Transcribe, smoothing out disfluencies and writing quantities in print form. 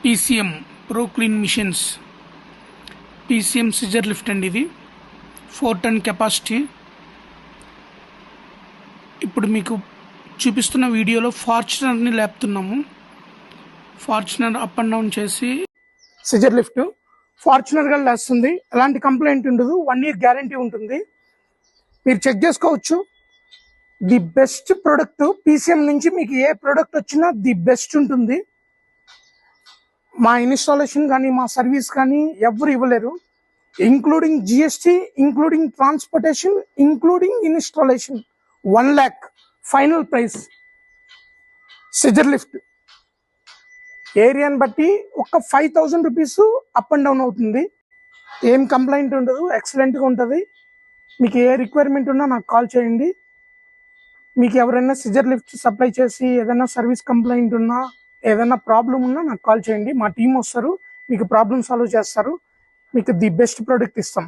PCM Pro Clean Machines PCM scissor lift అండి. ఇది 4 ton capacity. ఇప్పుడు మీకు చూపిస్తున్న వీడియోలో ఫార్చునర్ని లేపుతున్నాము. ఫార్చునర్ అప్ అండ్ డౌన్ చేసి సిజర్ లిఫ్ట్ ఫార్చునర్గా లేస్తుంది. ఎలాంటి కంప్లైంట్ ఉండదు. 1 year గ్యారంటీ ఉంటుంది. మీరు చెక్ చేసుకోవచ్చు. ది బెస్ట్ ప్రొడక్ట్ PCM నుంచి మీకు ఏ ప్రొడక్ట్ వచ్చినా ది బెస్ట్ ఉంటుంది. మా ఇన్స్టాలేషన్ కానీ మా సర్వీస్ కానీ ఎవరు ఇవ్వలేరు. Including GST, including transportation, including installation. 1 lakh final price. Scissor lift ఏరియాని బట్టి ఒక 5,000 రూపీస్ అప్ అండ్ డౌన్ అవుతుంది. ఏం కంప్లైంట్ ఉండదు. ఎక్సలెంట్గా ఉంటుంది. మీకు ఏ రిక్వైర్మెంట్ ఉన్నా నాకు కాల్ చేయండి. మీకు ఎవరైనా సిజర్ లిఫ్ట్ సప్లై చేసి ఏదైనా సర్వీస్ కంప్లైంట్ ఉన్నా, ఏదైనా ప్రాబ్లం ఉన్నా నాకు కాల్ చేయండి. మా టీం వస్తారు, మీకు ప్రాబ్లమ్ సాల్వ్ చేస్తారు. మీకు ది బెస్ట్ ప్రోడక్ట్ ఇస్తాం.